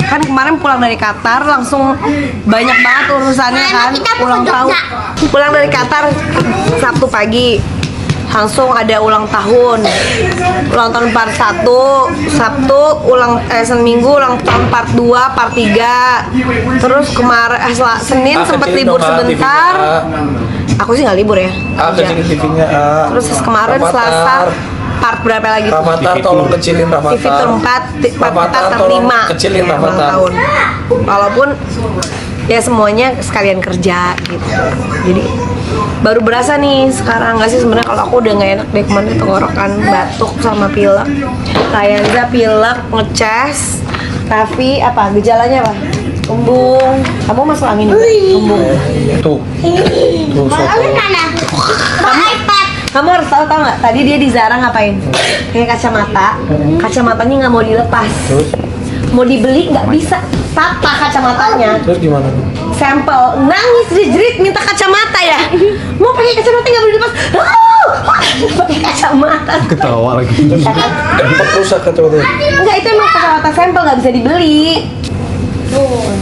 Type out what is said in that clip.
kan kemarin pulang dari Qatar langsung banyak banget urusannya kan, pulang dari Qatar Sabtu pagi langsung ada ulang tahun part 1 Sabtu, Minggu ulang tahun part 2, part 3. Terus kemarin Senin sempat libur sebentar. Aku sih nggak libur ya. Kecilin TV-nya. Terus kemarin Selasa part berapa lagi tuh? Rafathar tolong kecilin Rafathar. TV tur 4, part 5 kecilin ulang Rafathar. tahun. Walaupun ya semuanya sekalian kerja gitu. Jadi baru berasa nih sekarang, nggak sih sebenarnya kalau aku udah nggak enak deh kemarin tenggorokan, batuk sama pilek. Kayak pilek, ngeces, tapi apa gejalanya apa? Kembung. Kamu masuk angin juga? Kembung. Tuh. Kamu harus tahu nggak? Tadi dia di Zara ngapain? Kayak kacamatanya nggak mau dilepas. Terus? Mau dibeli nggak bisa, patah kacamatanya. Terus gimana? Sampel, nangis jerit minta kacamata ya. Mau pakai kacamata nggak boleh dilepas. Pakai kacamata. Ketawa lagi. Rusak kacamatanya. Enggak, itu emang kacamata sampel nggak bisa dibeli. Tuh.